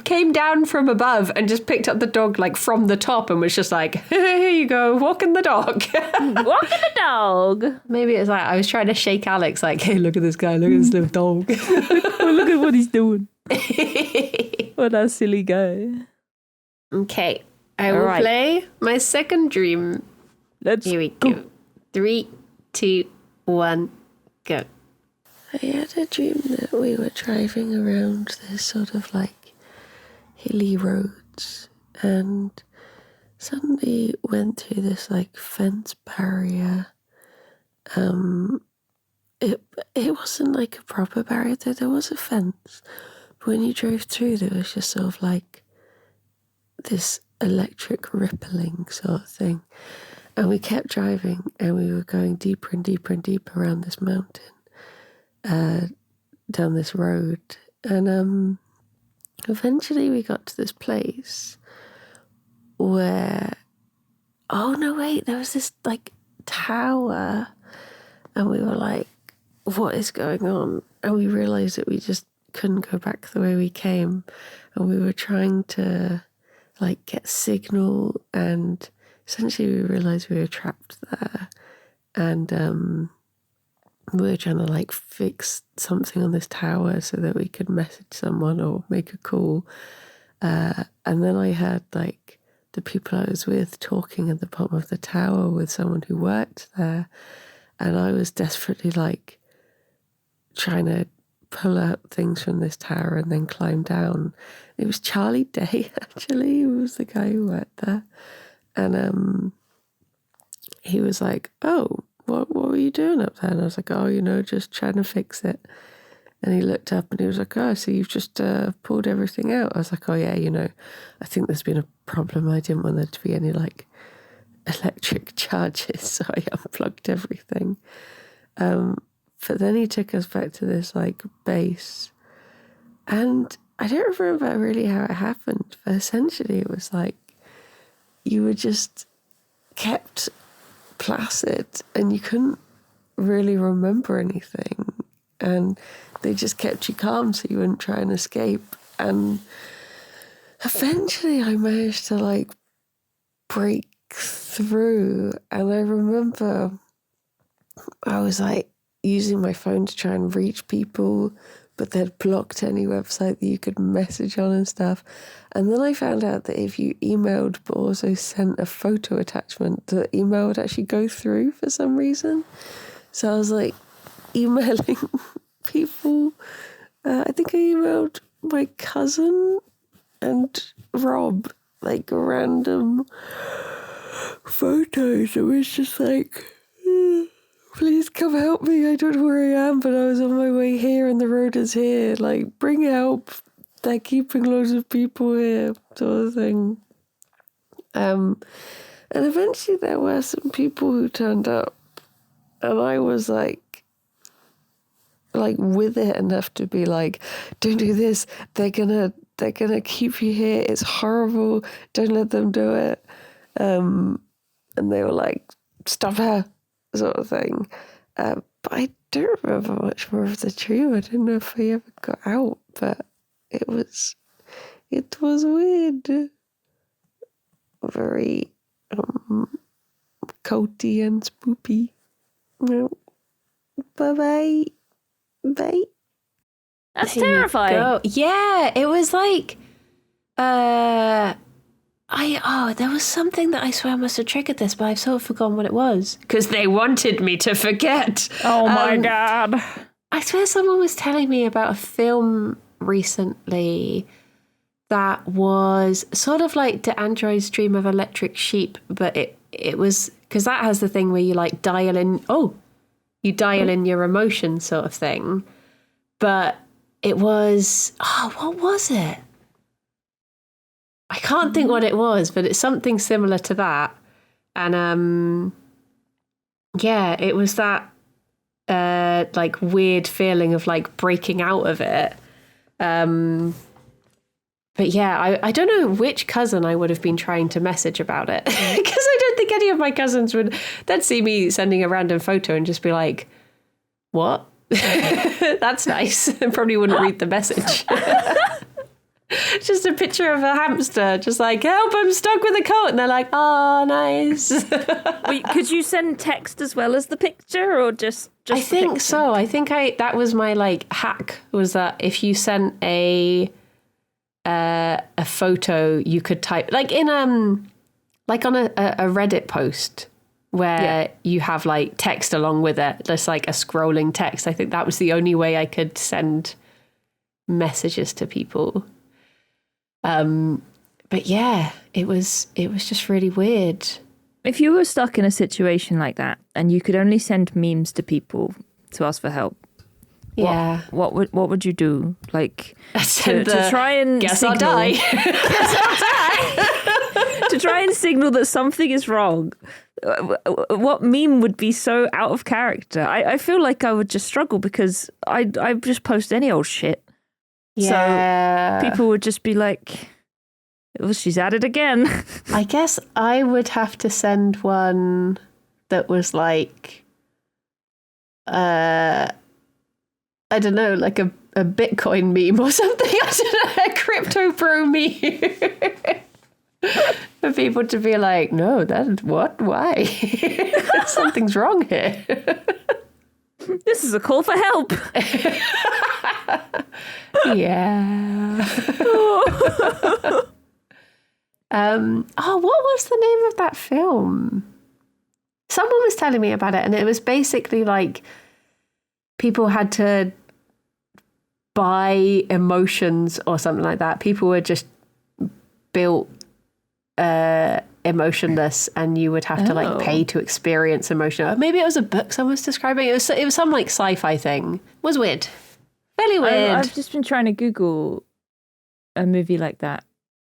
came down from above and just picked up the dog like from the top and was just like, here you go, walking the dog. Walking the dog. Maybe it was like I was trying to shake Alex like, hey, look at this guy, look at this little dog. Look at what he's doing. What a silly guy. Okay, I will play my second dream. Here we go. 3, 2, 1, go. I had a dream that we were driving around this sort of like hilly roads and suddenly went through this like fence barrier. It wasn't like a proper barrier though, there was a fence. But when you drove through there was just sort of like this electric rippling sort of thing. And we kept driving and we were going deeper and deeper and deeper around this mountain, down this road. And eventually we got to this place where, oh no, wait, there was this like tower. And we were like, what is going on? And we realized that we just couldn't go back the way we came. And we were trying to like get signal, and essentially we realized we were trapped there. And we were trying to like fix something on this tower so that we could message someone or make a call. And then I heard like the people I was with talking at the bottom of the tower with someone who worked there. And I was desperately like trying to pull out things from this tower and then climb down. It was Charlie Day, actually. He was the guy who worked there. And he was like, oh, what were you doing up there? And I was like, oh, just trying to fix it. And he looked up and he was like, oh, so you've just pulled everything out? I was like, oh, yeah, I think there's been a problem. I didn't want there to be any, like, electric charges, so I unplugged everything. But then he took us back to this, like, base. And I don't remember really how it happened, but essentially it was like you were just kept placid and you couldn't really remember anything, and they just kept you calm so you wouldn't try and escape. And eventually I managed to like break through, and I remember I was like using my phone to try and reach people, but they'd blocked any website that you could message on and stuff. And then I found out that if you emailed but also sent a photo attachment, the email would actually go through for some reason. So I was like emailing people. I think I emailed my cousin and Rob like random photos. It was just like, please come help me. I don't know where I am, but I was on my way here and the road is here. Like, bring help. They're keeping loads of people here, sort of thing. And eventually there were some people who turned up, and I was like with it enough to be like, don't do this. They're gonna keep you here. It's horrible. Don't let them do it. And they were like, stop her, sort of thing. But I don't remember much more of the dream. I don't know if I ever got out, but it was weird. Very culty and spoopy. Well, bye. Bye. That's terrifying. Go. Yeah, it was like there was something that I swear must have triggered this, but I've sort of forgotten what it was. Because they wanted me to forget. Oh my God. I swear someone was telling me about a film recently that was sort of like The Android's Dream of Electric Sheep, but it was, because that has the thing where you like dial in your emotions sort of thing. But it was, what was it? I can't think what it was, but it's something similar to that. And yeah, it was that like weird feeling of like breaking out of it. But yeah, I don't know which cousin I would have been trying to message about it, because I don't think any of my cousins would. They'd see me sending a random photo and just be like, what? That's nice. And probably wouldn't read the message. Just a picture of a hamster, just like, help, I'm stuck with a coat. And they're like, oh, nice. Wait, could you send text as well as the picture, or just I think so. I think that was my like hack, was that if you sent a photo, you could type like like on a Reddit post where you have like text along with it, just like a scrolling text. I think that was the only way I could send messages to people. But yeah, it was just really weird. If you were stuck in a situation like that and you could only send memes to people to ask for help, what would you do? Like to try and guess signal, I'll die. Guess I'll die. To try and signal that something is wrong. What meme would be so out of character? I feel like I would just struggle, because I just post any old shit. Yeah. So people would just be like, well, she's at it again. I guess I would have to send one that was like, I don't know, like a Bitcoin meme or something. I don't know, a crypto pro meme. For people to be like, no, what? Why? Something's wrong here. This is a call for help. Yeah. What was the name of that film? Someone was telling me about it, and it was basically like people had to buy emotions or something like that. People were just built emotionless, and you would have to like pay to experience emotion. Maybe it was a book someone was describing. It was some like sci-fi thing. It was weird. Fairly weird. I've just been trying to Google a movie like that.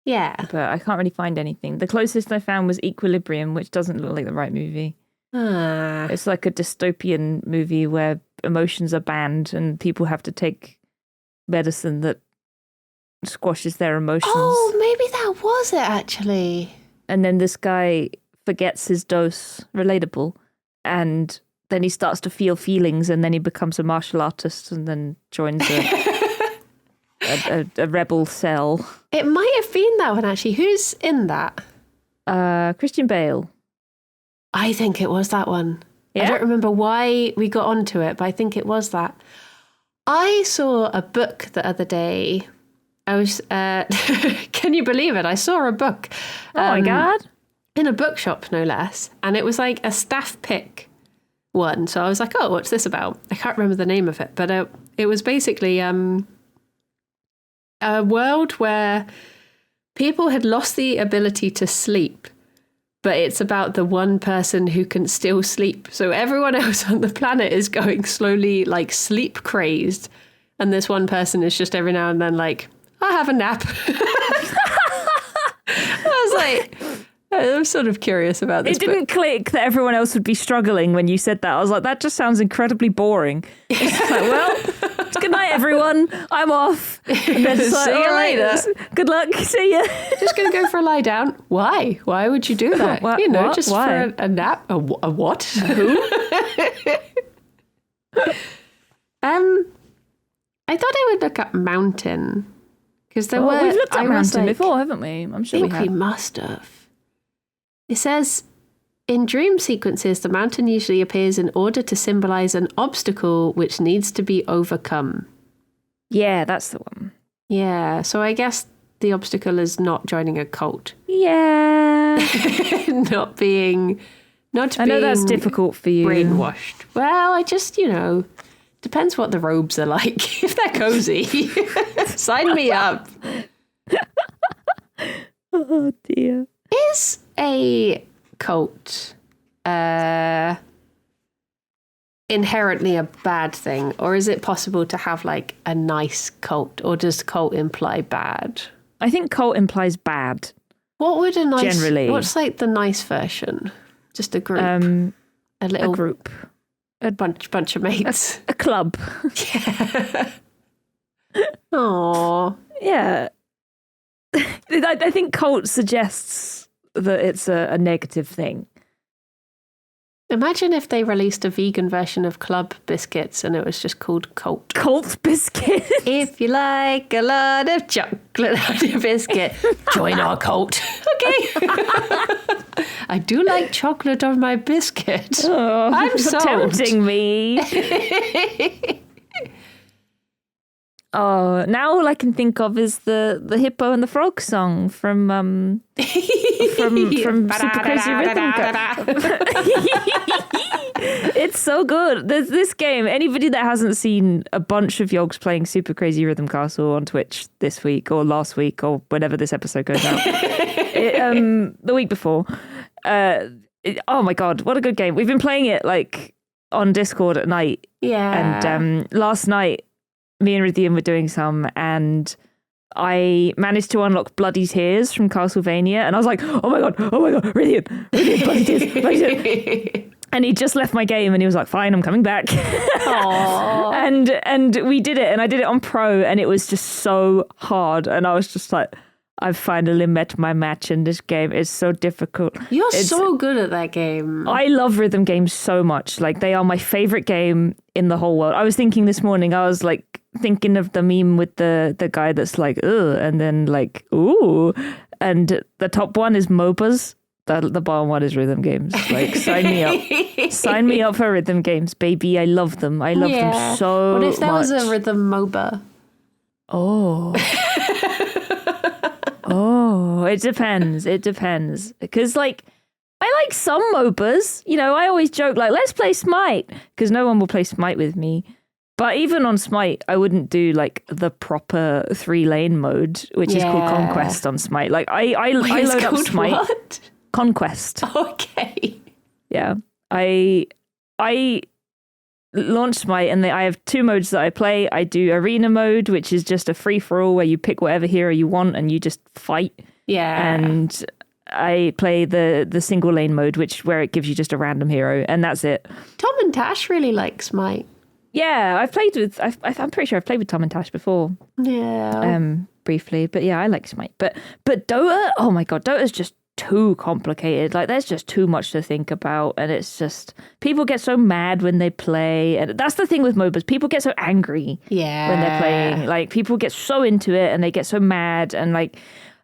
Yeah. But I can't really find anything. The closest I found was Equilibrium, which doesn't look like the right movie. It's like a dystopian movie where emotions are banned and people have to take medicine that squashes their emotions. Oh, maybe that was it, actually. And then this guy forgets his dose, relatable, and then he starts to feel feelings, and then he becomes a martial artist and then joins a rebel cell. It might have been that one, actually. Who's in that? Christian Bale. I think it was that one. Yeah? I don't remember why we got onto it, but I think it was that. I saw a book the other day. I was, can you believe it? I saw a book. Oh my God. In a bookshop, no less. And it was like a staff pick one. So I was like, oh, what's this about? I can't remember the name of it. But it was basically a world where people had lost the ability to sleep. But it's about the one person who can still sleep. So everyone else on the planet is going slowly, like sleep crazed. And this one person is just every now and then like, I'll have a nap. I was like, I'm sort of curious about this. It didn't click that everyone else would be struggling when you said that. I was like, that just sounds incredibly boring. It's like, well, good night, everyone. I'm off. And then it's like, See you later. Good luck. See ya. Just going to go for a lie down. Why? Why would you do that? What? You know, What? just Why? for a nap. A what? Who? I thought I would look up mountain. Because there were. We've looked at I was mountain like, before, haven't we? I'm I sure think we we have. must have. It says, in dream sequences, the mountain usually appears in order to symbolize an obstacle which needs to be overcome. Yeah, that's the one. Yeah, so I guess the obstacle is not joining a cult. Yeah. not being I know that's difficult for you. brainwashed. Well, I just, depends what the robes are like. If they're cozy, sign me up. Oh, dear. Is a cult, inherently a bad thing, or is it possible to have like a nice cult, or does cult imply bad? I think cult implies bad. What would a nice... Generally. What's like the nice version? Just a group? A little... A group. A bunch of mates. A club. Yeah. Aww. Yeah. I think cult suggests that it's a negative thing. Imagine if they released a vegan version of Club biscuits and it was just called Cult. Cult biscuit. If you like a lot of chocolate on your biscuit, join our cult. Okay. I do like chocolate on my biscuit. Oh, I'm sold. Tempting me. Oh, now all I can think of is the hippo and the frog song from Super Crazy Rhythm. It's so good. There's this game. Anybody that hasn't seen a bunch of yogs playing Super Crazy Rhythm Castle on Twitch this week or last week or whenever this episode goes out, the week before. Oh my god, what a good game! We've been playing it like on Discord at night. Yeah. And last night, me and Rithian were doing some, and I managed to unlock Bloody Tears from Castlevania, and I was like, oh my god, Rithian, Bloody Tears, Bloody Tears. And he just left my game, and he was like, fine, I'm coming back. and we did it, and I did it on Pro, and it was just so hard, and I was just like, I've finally met my match in this game. It's so difficult. It's so good at that game. I love rhythm games so much. Like, they are my favorite game in the whole world. I was thinking this morning, I was like thinking of the meme with the guy that's like, ugh, and then like, ooh. And the top one is MOBAs. The bottom one is rhythm games. Like, sign me up. Sign me up for rhythm games, baby. I love them. I love them so much. What if there was a rhythm MOBA? Oh. Oh, it depends. It depends. Because, like, I like some MOBAs. You know, I always joke, like, let's play Smite. Because no one will play Smite with me. But even on Smite, I wouldn't do, like, the proper 3-lane mode, which is called Conquest on Smite. Like, I load up Smite. What? Conquest. Okay. Yeah. I launch Smite, and I have 2 modes that I play. I do arena mode, which is just a free-for-all where you pick whatever hero you want and you just fight. Yeah. And I play the single lane mode, where it gives you just a random hero, and that's it. Tom and Tash really like Smite. Yeah, I'm pretty sure I've played with Tom and Tash before. Yeah. Briefly, but yeah, I like Smite. But Dota, oh my god, Dota's just too complicated. Like, there's just too much to think about, and it's just, people get so mad when they play, and that's the thing with MOBAs. People get so angry when they're playing. Like, people get so into it and they get so mad, and like,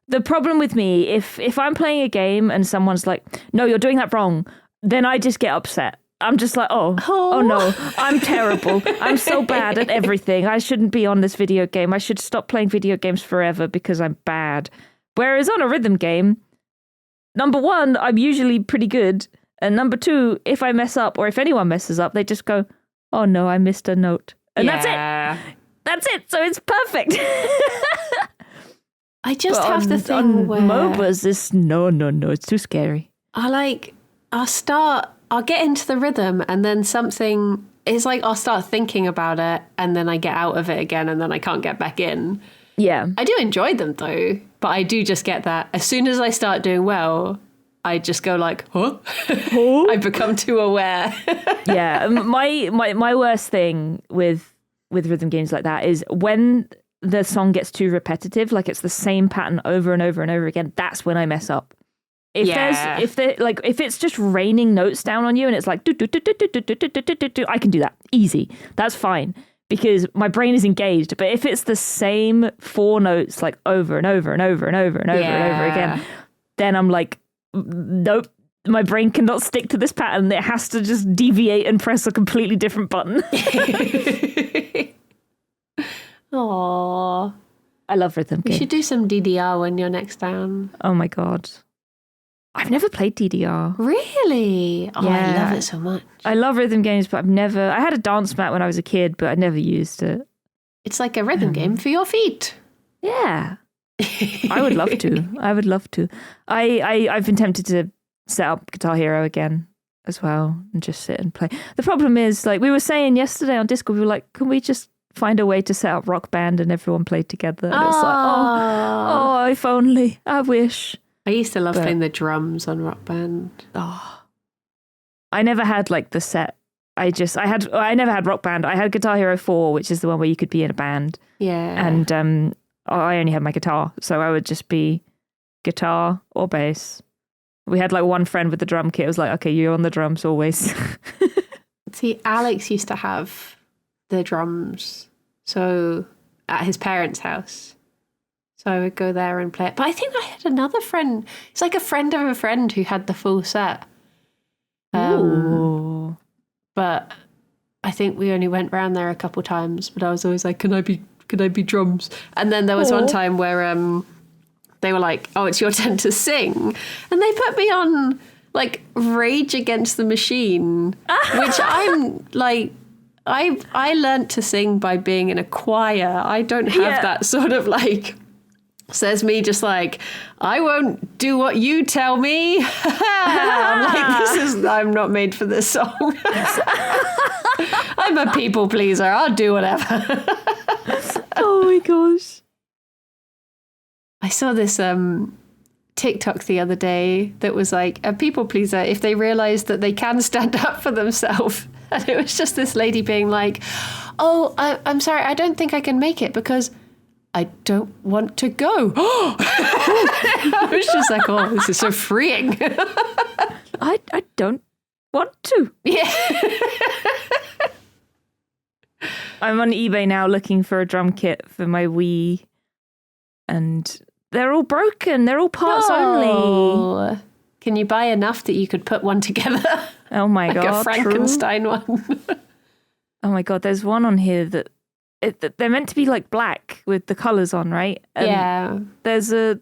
the problem with me, if I'm playing a game and someone's like, no, you're doing that wrong, then I just get upset. I'm just like, oh no, I'm terrible. I'm so bad at everything. I shouldn't be on this video game. I should stop playing video games forever because I'm bad. Whereas on a rhythm game, number one, I'm usually pretty good. And number two, if I mess up, or if anyone messes up, they just go, oh no, I missed a note. And that's it. That's it. So it's perfect. I just have the thing where MOBAs is no, it's too scary. I'll get into the rhythm, and then something is like, I'll start thinking about it, and then I get out of it again, and then I can't get back in. Yeah. I do enjoy them though, but I do just get that as soon as I start doing well, I just go like, huh? I become too aware. Yeah. My worst thing with rhythm games like that is when the song gets too repetitive, like it's the same pattern over and over and over again, that's when I mess up. If it's just raining notes down on you and it's like do, I can do that easy. That's fine because my brain is engaged. But if it's the same 4 notes like over and over and over and over and over and over again, then I'm like, nope, my brain cannot stick to this pattern. It has to just deviate and press a completely different button. Aww. I love rhythm games. You should do some DDR when you're next down. Oh my god. I've never played DDR. Really? Oh, yeah. I love it so much. I love rhythm games, but I had a dance mat when I was a kid, but I never used it. It's like a rhythm game for your feet. Yeah. I would love to. I've been tempted to set up Guitar Hero again. as well and just sit and play. The problem is, like we were saying yesterday on Discord, we were like, can we just find a way to set up Rock Band and everyone play together? And it's like, oh, if only. I wish. I used to love playing the drums on Rock Band. Oh, I never had like the set. I never had Rock Band. I had Guitar Hero 4, which is the one where you could be in a band. Yeah. And I only had my guitar, so I would just be guitar or bass. We had like one friend with the drum kit. It was like, okay, you're on the drums always. See, Alex used to have the drums, so at his parents' house. So I would go there and play it. But I think I had another friend. It's like a friend of a friend who had the full set. Ooh. But I think we only went round there a couple times. But I was always like, can I be drums? And then there was one time where they were like, oh, it's your turn to sing. And they put me on like Rage Against the Machine, which I'm like, I learned to sing by being in a choir. I don't have that sort of like, says me just like, I won't do what you tell me. I'm like, I'm not made for this song. I'm a people pleaser. I'll do whatever. Oh my gosh. I saw this TikTok the other day that was like a people pleaser if they realize that they can stand up for themselves. And it was just this lady being like, oh, I'm sorry, I don't think I can make it because I don't want to go. I was just like, oh, this is so freeing. I don't want to. Yeah. I'm on eBay now looking for a drum kit for my Wii, and they're all broken. They're all parts only. Can you buy enough that you could put one together? Oh my like god, a Frankenstein one. Oh my god, there's one on here that they're meant to be like black with the colours on, right? And yeah. There's a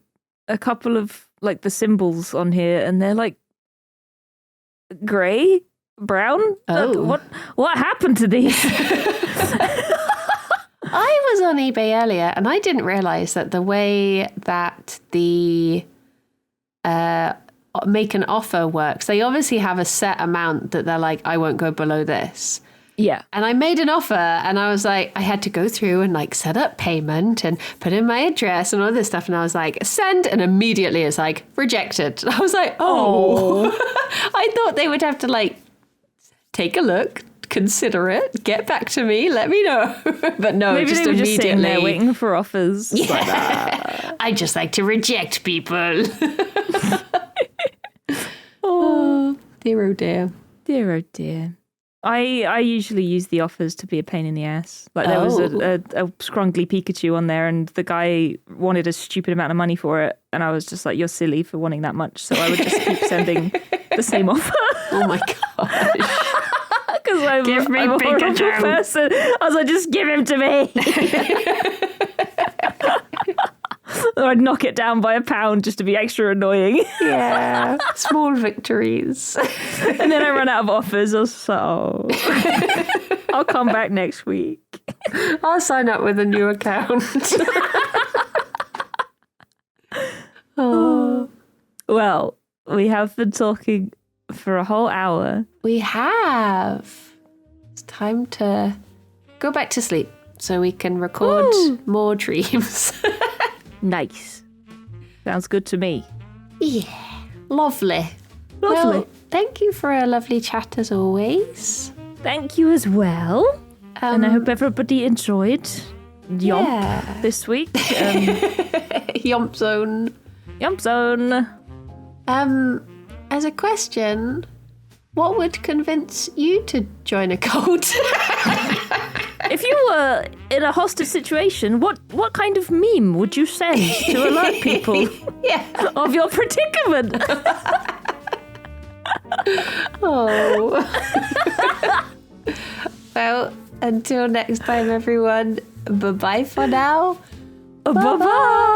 couple of like the symbols on here, and they're like grey, brown. Oh. What happened to these? I was on eBay earlier, and I didn't realise that the way that the make an offer works, they obviously have a set amount that they're like, I won't go below this. Yeah. And I made an offer, and I was like, I had to go through and like set up payment and put in my address and all this stuff. And I was like, send. And immediately it's like rejected. I was like, oh, I thought they would have to like take a look, consider it, get back to me, let me know. But no, maybe just they were immediately just sitting there waiting for offers. Yeah. Like, I just like to reject people. Oh, dear, oh dear. Dear, oh dear. I usually use the offers to be a pain in the ass. Like there was a scrungly Pikachu on there, and the guy wanted a stupid amount of money for it, and I was just like, you're silly for wanting that much. So I would just keep sending the same offer. Oh my gosh. Because I'm a horrible person. I was like, just give him to me. Or I'd knock it down by £1 just to be extra annoying. Yeah, small victories. And then I run out of offers. I was just like, oh, I'll come back next week. I'll sign up with a new account. Oh. Well, we have been talking for a whole hour. We have. It's time to go back to sleep so we can record more dreams. Nice. Sounds good to me. Yeah. Lovely. Well, thank you for a lovely chat as always. Thank you as well. And I hope everybody enjoyed Yomp this week. Yomp Zone. Yomp Zone. As a question, what would convince you to join a cult? If you were in a hostage situation, what kind of meme would you send to alert people of your predicament? Oh. Well, until next time, everyone. Bye-bye for now. Bye-bye.